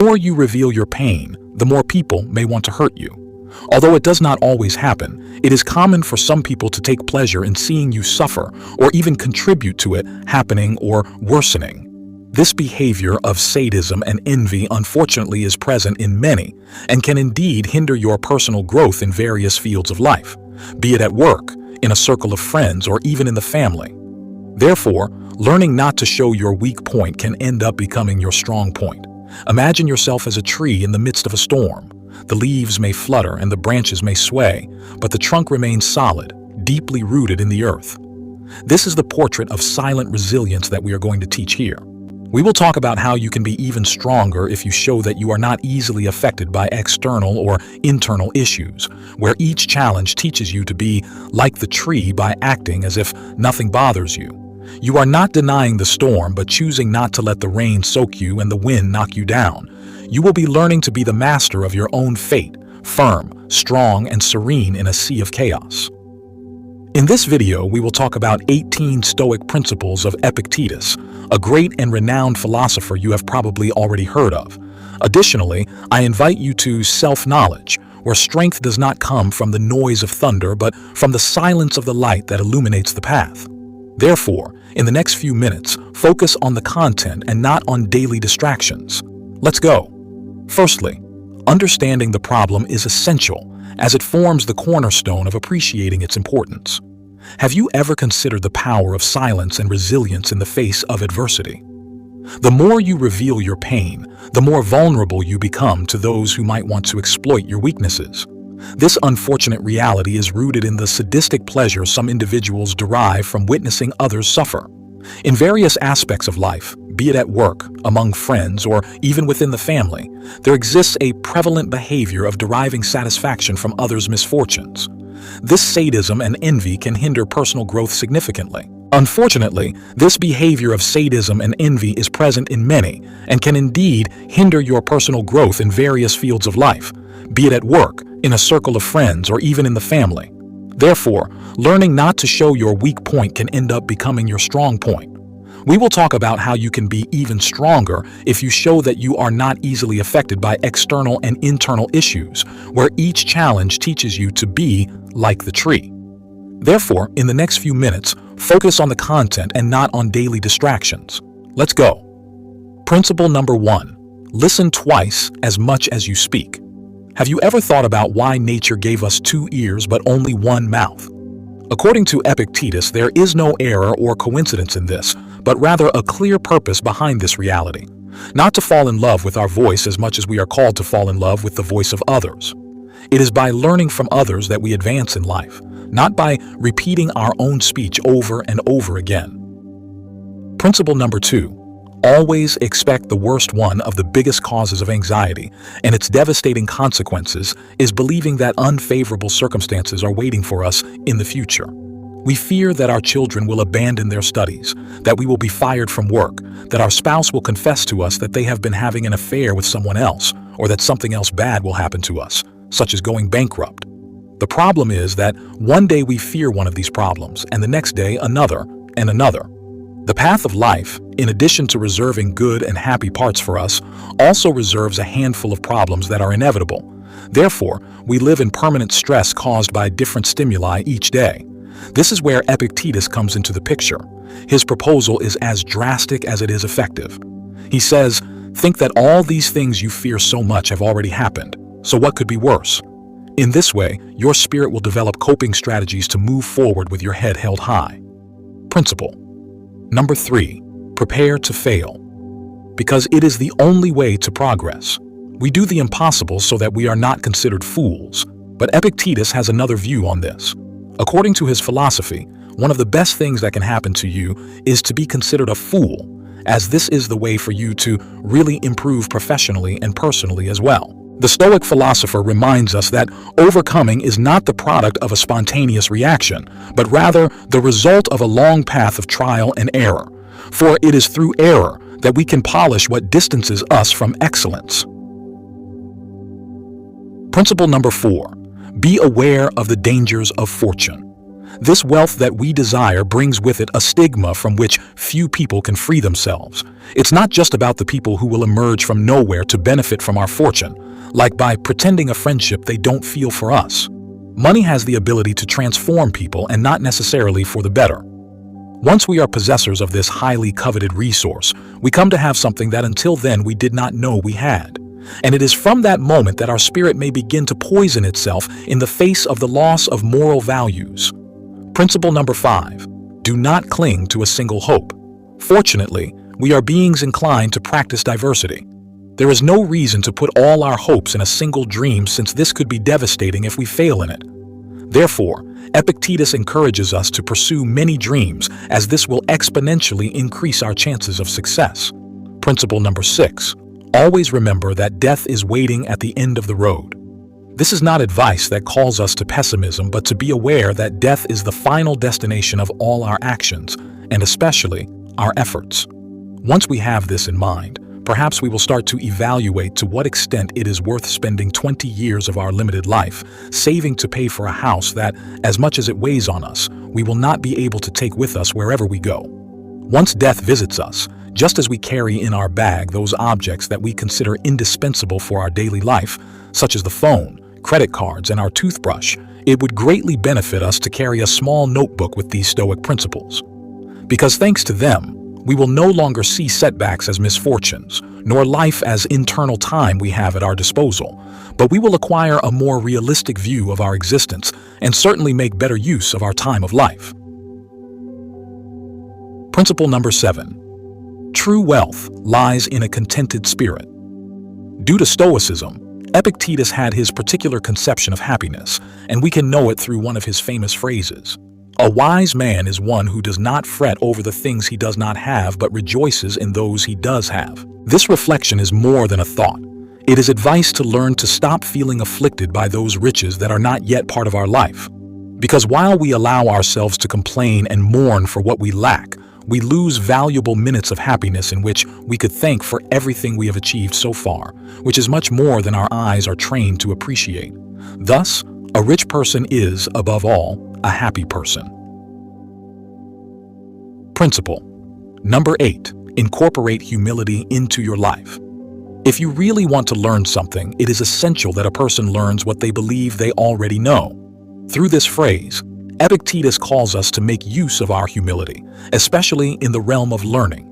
The more you reveal your pain, the more people may want to hurt you. Although it does not always happen, it is common for some people to take pleasure in seeing you suffer or even contribute to it happening or worsening. This behavior of sadism and envy unfortunately is present in many and can indeed hinder your personal growth in various fields of life, be it at work, in a circle of friends, or even in the family. Therefore, learning not to show your weak point can end up becoming your strong point. Imagine yourself as a tree in the midst of a storm. The leaves may flutter and the branches may sway, but the trunk remains solid, deeply rooted in the earth. This is the portrait of silent resilience that we are going to teach here. We will talk about how you can be even stronger if you show that you are not easily affected by external or internal issues, where each challenge teaches you to be like the tree by acting as if nothing bothers you. You are not denying the storm, but choosing not to let the rain soak you and the wind knock you down. You will be learning to be the master of your own fate, firm, strong, and serene in a sea of chaos. In this video, we will talk about 18 Stoic principles of Epictetus, a great and renowned philosopher you have probably already heard of. Additionally, I invite you to self-knowledge, where strength does not come from the noise of thunder, but from the silence of the light that illuminates the path. Therefore, in the next few minutes, focus on the content and not on daily distractions. Let's go. Firstly, understanding the problem is essential, as it forms the cornerstone of appreciating its importance. Have you ever considered the power of silence and resilience in the face of adversity? The more you reveal your pain, the more vulnerable you become to those who might want to exploit your weaknesses. This unfortunate reality is rooted in the sadistic pleasure some individuals derive from witnessing others suffer. In various aspects of life, be it at work, among friends, or even within the family, there exists a prevalent behavior of deriving satisfaction from others' misfortunes. This sadism and envy can hinder personal growth significantly. Unfortunately, this behavior of sadism and envy is present in many and can indeed hinder your personal growth in various fields of life, be it at work, in a circle of friends, or even in the family. Therefore, learning not to show your weak point can end up becoming your strong point. We will talk about how you can be even stronger if you show that you are not easily affected by external and internal issues, where each challenge teaches you to be like the tree. Therefore, in the next few minutes, focus on the content and not on daily distractions. Let's go. Principle number 1. Listen twice as much as you speak. Have you ever thought about why nature gave us 2 ears but only 1 mouth? According to Epictetus, there is no error or coincidence in this, but rather a clear purpose behind this reality. Not to fall in love with our voice as much as we are called to fall in love with the voice of others. It is by learning from others that we advance in life, not by repeating our own speech over and over again. Principle number 2. Always expect the worst. One of the biggest causes of anxiety and its devastating consequences is believing that unfavorable circumstances are waiting for us in the future. We fear that our children will abandon their studies, that we will be fired from work, that our spouse will confess to us that they have been having an affair with someone else, or that something else bad will happen to us, such as going bankrupt. The problem is that one day we fear one of these problems, and the next day another and another. The path of life, in addition to reserving good and happy parts for us, also reserves a handful of problems that are inevitable. Therefore, we live in permanent stress caused by different stimuli each day. This is where Epictetus comes into the picture. His proposal is as drastic as it is effective. He says, think that all these things you fear so much have already happened, so what could be worse? In this way, your spirit will develop coping strategies to move forward with your head held high. Principle number 3. Prepare to fail. Because it is the only way to progress. We do the impossible so that we are not considered fools, but Epictetus has another view on this. According to his philosophy, one of the best things that can happen to you is to be considered a fool, as this is the way for you to really improve professionally and personally as well. The Stoic philosopher reminds us that overcoming is not the product of a spontaneous reaction, but rather the result of a long path of trial and error. For it is through error that we can polish what distances us from excellence. Principle number 4. Be aware of the dangers of fortune. This wealth that we desire brings with it a stigma from which few people can free themselves. It's not just about the people who will emerge from nowhere to benefit from our fortune, like by pretending a friendship they don't feel for us. Money has the ability to transform people, and not necessarily for the better. Once we are possessors of this highly coveted resource, we come to have something that until then we did not know we had. And it is from that moment that our spirit may begin to poison itself in the face of the loss of moral values. Principle number 5. Do not cling to a single hope. Fortunately, we are beings inclined to practice diversity. There is no reason to put all our hopes in a single dream, since this could be devastating if we fail in it. Therefore, Epictetus encourages us to pursue many dreams, as this will exponentially increase our chances of success. Principle number 6. Always remember that death is waiting at the end of the road. This is not advice that calls us to pessimism, but to be aware that death is the final destination of all our actions, and especially our efforts. Once we have this in mind, perhaps we will start to evaluate to what extent it is worth spending 20 years of our limited life saving to pay for a house that, as much as it weighs on us, we will not be able to take with us wherever we go. Once death visits us, just as we carry in our bag those objects that we consider indispensable for our daily life, such as the phone, credit cards, and our toothbrush, it would greatly benefit us to carry a small notebook with these Stoic principles. Because thanks to them, we will no longer see setbacks as misfortunes, nor life as internal time we have at our disposal, but we will acquire a more realistic view of our existence and certainly make better use of our time of life. Principle number 7. True wealth lies in a contented spirit. Due to Stoicism, Epictetus had his particular conception of happiness, and we can know it through one of his famous phrases. A wise man is one who does not fret over the things he does not have, but rejoices in those he does have. This reflection is more than a thought. It is advice to learn to stop feeling afflicted by those riches that are not yet part of our life. Because while we allow ourselves to complain and mourn for what we lack, we lose valuable minutes of happiness in which we could thank for everything we have achieved so far, which is much more than our eyes are trained to appreciate. Thus, a rich person is, above all, a happy person. Principle number 8. Incorporate humility into your life. If you really want to learn something, it is essential that a person learns what they believe they already know. Through this phrase, Epictetus calls us to make use of our humility, especially in the realm of learning.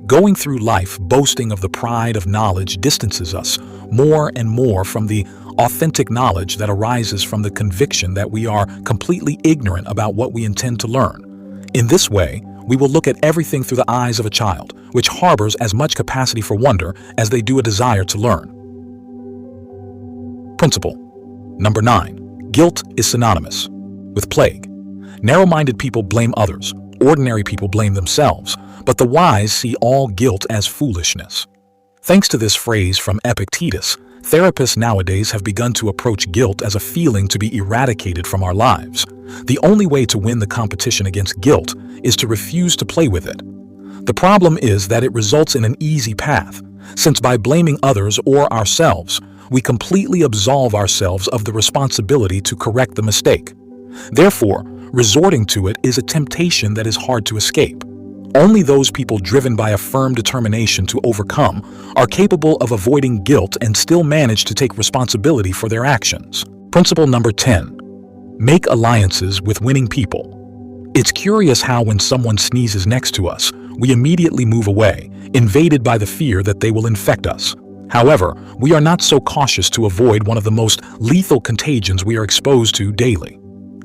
Going through life boasting of the pride of knowledge distances us more and more from the authentic knowledge that arises from the conviction that we are completely ignorant about what we intend to learn. In this way, we will look at everything through the eyes of a child, which harbors as much capacity for wonder as they do a desire to learn. Principle number 9. Guilt is synonymous with plague. Narrow-minded people blame others, ordinary people blame themselves, but the wise see all guilt as foolishness. Thanks to this phrase from Epictetus, therapists nowadays have begun to approach guilt as a feeling to be eradicated from our lives. The only way to win the competition against guilt is to refuse to play with it. The problem is that it results in an easy path, since by blaming others or ourselves, we completely absolve ourselves of the responsibility to correct the mistake. Therefore, resorting to it is a temptation that is hard to escape. Only those people driven by a firm determination to overcome are capable of avoiding guilt and still manage to take responsibility for their actions. Principle number 10. Make alliances with winning people. It's curious how when someone sneezes next to us, we immediately move away, invaded by the fear that they will infect us. However, we are not so cautious to avoid one of the most lethal contagions we are exposed to daily.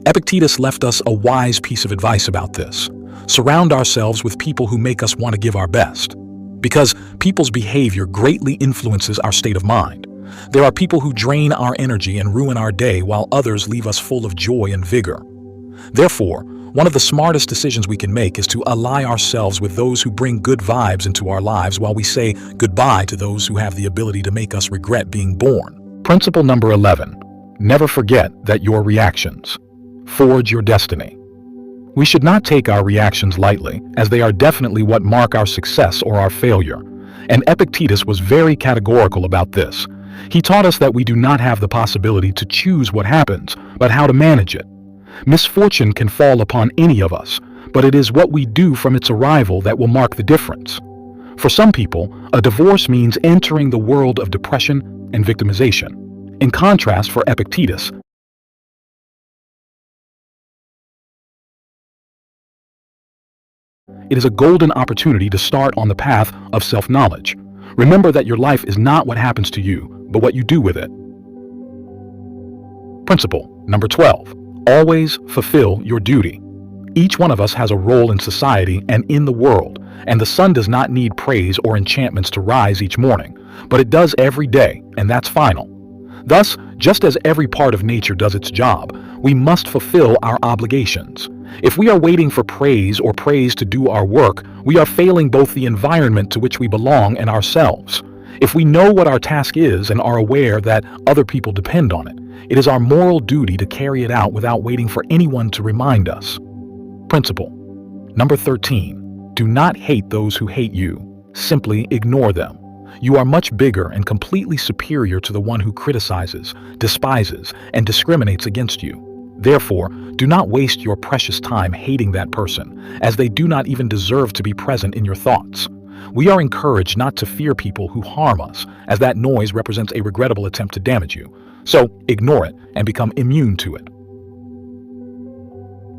Epictetus left us a wise piece of advice about this. Surround ourselves with people who make us want to give our best. Because people's behavior greatly influences our state of mind. There are people who drain our energy and ruin our day, while others leave us full of joy and vigor. Therefore, one of the smartest decisions we can make is to ally ourselves with those who bring good vibes into our lives, while we say goodbye to those who have the ability to make us regret being born. Principle number 11. Never forget that your reactions forge your destiny. We should not take our reactions lightly, as they are definitely what mark our success or our failure. And Epictetus was very categorical about this. He taught us that we do not have the possibility to choose what happens, but how to manage it. Misfortune can fall upon any of us, but it is what we do from its arrival that will mark the difference. For some people, a divorce means entering the world of depression and victimization. In contrast, for Epictetus, it is a golden opportunity to start on the path of self-knowledge. Remember that your life is not what happens to you, but what you do with it. Principle number 12. Always fulfill your duty. Each one of us has a role in society and in the world, and the sun does not need praise or enchantments to rise each morning, but it does every day, and that's final. Thus, just as every part of nature does its job, we must fulfill our obligations. If we are waiting for praise or praise to do our work, we are failing both the environment to which we belong and ourselves. If we know what our task is and are aware that other people depend on it, it is our moral duty to carry it out without waiting for anyone to remind us. Principle number 13. Do not hate those who hate you. Simply ignore them. You are much bigger and completely superior to the one who criticizes, despises, and discriminates against you. Therefore, do not waste your precious time hating that person, as they do not even deserve to be present in your thoughts. We are encouraged not to fear people who harm us, as that noise represents a regrettable attempt to damage you. So, ignore it and become immune to it.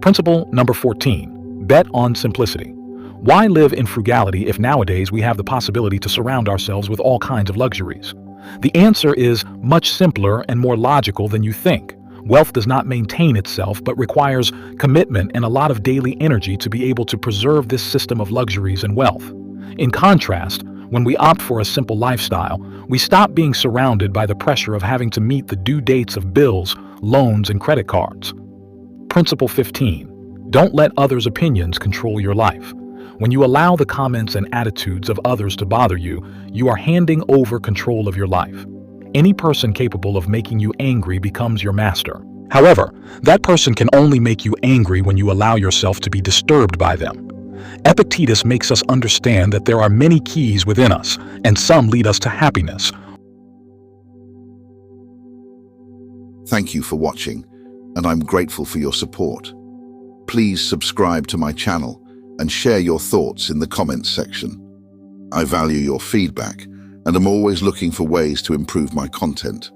Principle number 14. Bet on simplicity. Why live in frugality if nowadays we have the possibility to surround ourselves with all kinds of luxuries? The answer is much simpler and more logical than you think. Wealth does not maintain itself, but requires commitment and a lot of daily energy to be able to preserve this system of luxuries and wealth. In contrast, when we opt for a simple lifestyle, we stop being surrounded by the pressure of having to meet the due dates of bills, loans, and credit cards. Principle 15. Don't let others' opinions control your life. When you allow the comments and attitudes of others to bother you, you are handing over control of your life. Any person capable of making you angry becomes your master. However, that person can only make you angry when you allow yourself to be disturbed by them. Epictetus makes us understand that there are many keys within us, and some lead us to happiness. Thank you for watching, and I'm grateful for your support. Please subscribe to my channel and share your thoughts in the comments section. I value your feedback, and I'm always looking for ways to improve my content.